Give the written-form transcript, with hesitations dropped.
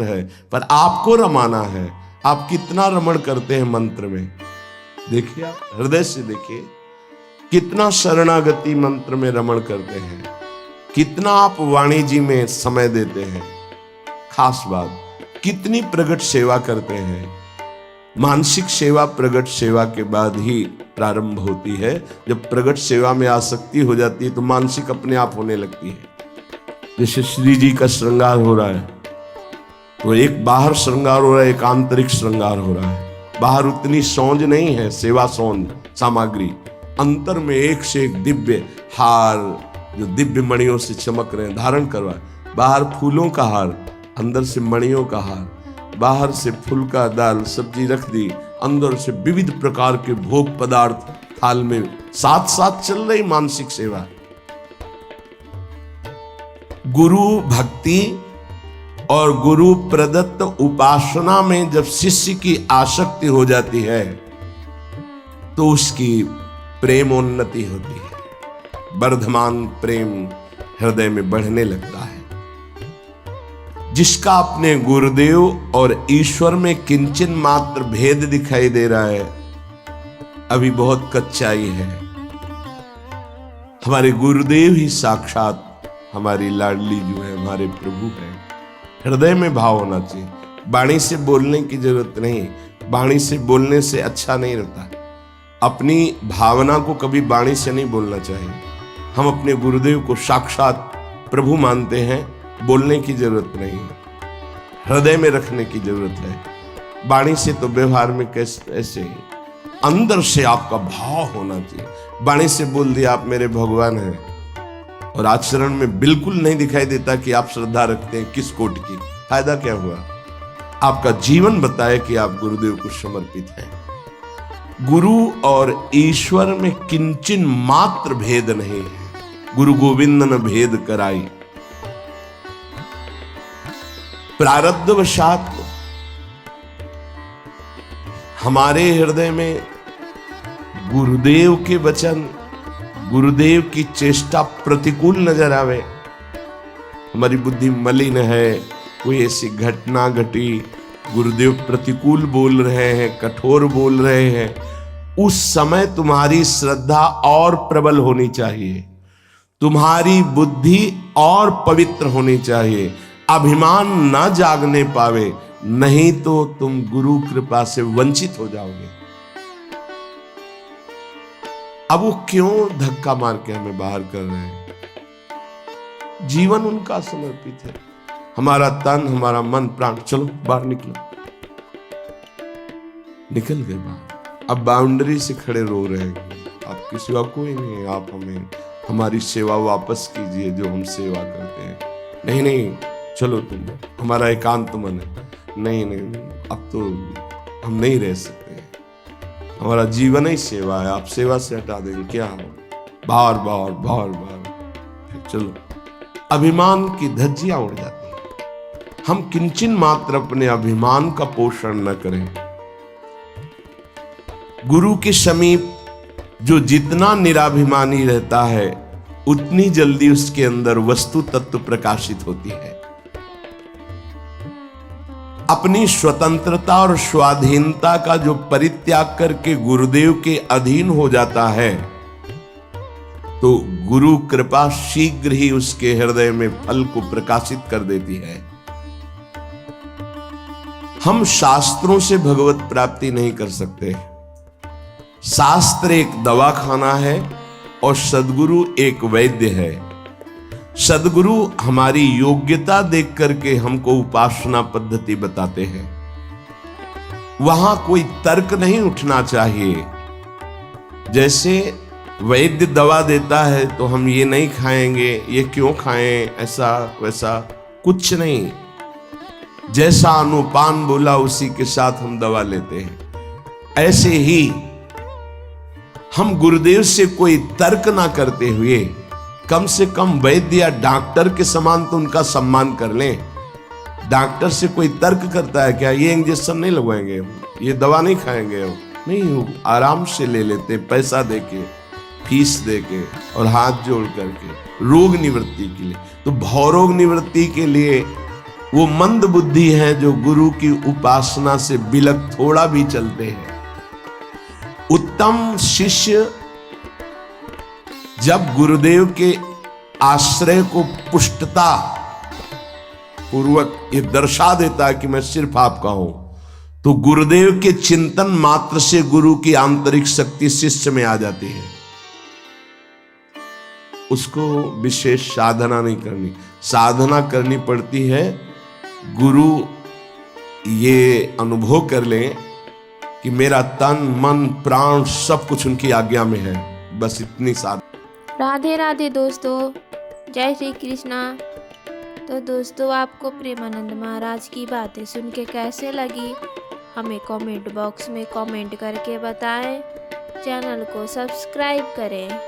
है, पर आपको रमाना है। आप कितना रमण करते हैं मंत्र में, देखिए आप हृदय से देखिए, कितना शरणागति मंत्र में रमण करते हैं, कितना आप वाणी जी में समय देते हैं। खास बात, कितनी प्रगट सेवा करते हैं। मानसिक सेवा प्रगट सेवा के बाद ही प्रारंभ होती है। जब प्रगट सेवा में आसक्ति हो जाती है तो मानसिक अपने आप होने लगती है। जैसे श्री जी का श्रृंगार हो रहा है तो एक बाहर श्रृंगार हो रहा है, एक आंतरिक श्रृंगार हो रहा है। बाहर उतनी सौंज नहीं है, सेवा सौंज सामग्री, अंतर में एक से एक दिव्य हार जो दिव्य मणियों से चमक रहे हैं धारण करवाए। बाहर फूलों का हार, अंदर से मणियों का हार। बाहर से फूल का दाल सब्जी रख दी, अंदर से विविध प्रकार के भोग पदार्थ थाल में, साथ साथ चल रही मानसिक सेवा। गुरु भक्ति और गुरु प्रदत्त उपासना में जब शिष्य की आसक्ति हो जाती है तो उसकी प्रेमोन्नति होती है, वर्धमान प्रेम हृदय में बढ़ने लगता है। जिसका अपने गुरुदेव और ईश्वर में किंचन मात्र भेद दिखाई दे रहा है, अभी बहुत कच्चाई है। हमारे गुरुदेव ही साक्षात हमारी लाडली जो है, हमारे प्रभु है। हृदय में भाव होना चाहिए, वाणी से बोलने की जरूरत नहीं। वाणी से बोलने से अच्छा नहीं रहता। अपनी भावना को कभी वाणी से नहीं बोलना चाहिए। हम अपने गुरुदेव को साक्षात प्रभु मानते हैं, बोलने की जरूरत नहीं है, हृदय में रखने की जरूरत है। वाणी से तो व्यवहार में कैसे ऐसे ही अंदर से आपका भाव होना चाहिए। वाणी से बोल दिया आप मेरे भगवान हैं और आचरण में बिल्कुल नहीं दिखाई देता कि आप श्रद्धा रखते हैं किस कोट की, फायदा क्या हुआ? आपका जीवन बताए कि आप गुरुदेव को समर्पित हैं। गुरु और ईश्वर में किंचन मात्र भेद नहीं है। गुरु गोविंद न भेद कराई। प्रारब्धवशात हमारे हृदय में गुरुदेव के वचन, गुरुदेव की चेष्टा प्रतिकूल नजर आवे, हमारी बुद्धि मलिन है, कोई ऐसी घटना घटी, गुरुदेव प्रतिकूल बोल रहे हैं, कठोर बोल रहे हैं, उस समय तुम्हारी श्रद्धा और प्रबल होनी चाहिए, तुम्हारी बुद्धि और पवित्र होनी चाहिए, अभिमान ना जागने पावे, नहीं तो तुम गुरु कृपा से वंचित हो जाओगे। अब वो क्यों धक्का मार के हमें बाहर कर रहे हैं? जीवन उनका समर्पित है। हमारा तन, हमारा मन, प्राण, चलो बाहर निकलो। निकल गए बाहर। अब बाउंड्री से खड़े रो रहे हैं, आप किसी का कोई नहीं, आप हमें हमारी सेवा वापस कीजिए जो हम सेवा करते हैं। नहीं नहीं, चलो तुम, हमारा एकांत मन है। नहीं नहीं, अब तो हम नहीं रह सकते, हमारा जीवन ही सेवा है, आप सेवा से हटा देंगे क्या? बार बार बार बार, चलो। अभिमान की धज्जियां उड़ जाती हैं। हम किंचन मात्र अपने अभिमान का पोषण न करें। गुरु के समीप जो जितना निराभिमानी रहता है उतनी जल्दी उसके अंदर वस्तु तत्व प्रकाशित होती है। अपनी स्वतंत्रता और स्वाधीनता का जो परित्याग करके गुरुदेव के अधीन हो जाता है तो गुरु कृपा शीघ्र ही उसके हृदय में फल को प्रकाशित कर देती है। हम शास्त्रों से भगवत प्राप्ति नहीं कर सकते। शास्त्र एक दवाखाना है और सद्गुरु एक वैद्य है। सद्गुरु हमारी योग्यता देख करके हमको उपासना पद्धति बताते हैं। वहां कोई तर्क नहीं उठना चाहिए। जैसे वैद्य दवा देता है तो हम ये नहीं खाएंगे, ये क्यों खाएं, ऐसा वैसा कुछ नहीं। जैसा अनुपान बोला उसी के साथ हम दवा लेते हैं। ऐसे ही हम गुरुदेव से कोई तर्क ना करते हुए कम से कम वैद्य या डॉक्टर के समान तो उनका सम्मान कर लें। डॉक्टर से कोई तर्क करता है क्या, ये इंजेक्शन नहीं लगवाएंगे, ये दवा नहीं खाएंगे, नहीं, आराम से ले लेते, पैसा देके, फीस देके और हाथ जोड़ करके रोग निवृत्ति के लिए। तो भवरोग निवृत्ति के लिए वो मंद बुद्धि है जो गुरु की उपासना से बिलक थोड़ा भी चलते हैं। उत्तम शिष्य जब गुरुदेव के आश्रय को पुष्टता पूर्वक ये दर्शा देता है कि मैं सिर्फ आपका हूं, तो गुरुदेव के चिंतन मात्र से गुरु की आंतरिक शक्ति शिष्य में आ जाती है। उसको विशेष साधना नहीं करनी, साधना करनी पड़ती है। गुरु ये अनुभव कर लें कि मेरा तन मन प्राण सब कुछ उनकी आज्ञा में है, बस इतनी साधना। राधे राधे दोस्तों, जय श्री कृष्णा। तो दोस्तों, आपको प्रेमानंद महाराज की बातें सुन के कैसे लगी हमें कमेंट बॉक्स में कमेंट करके बताएं। चैनल को सब्सक्राइब करें।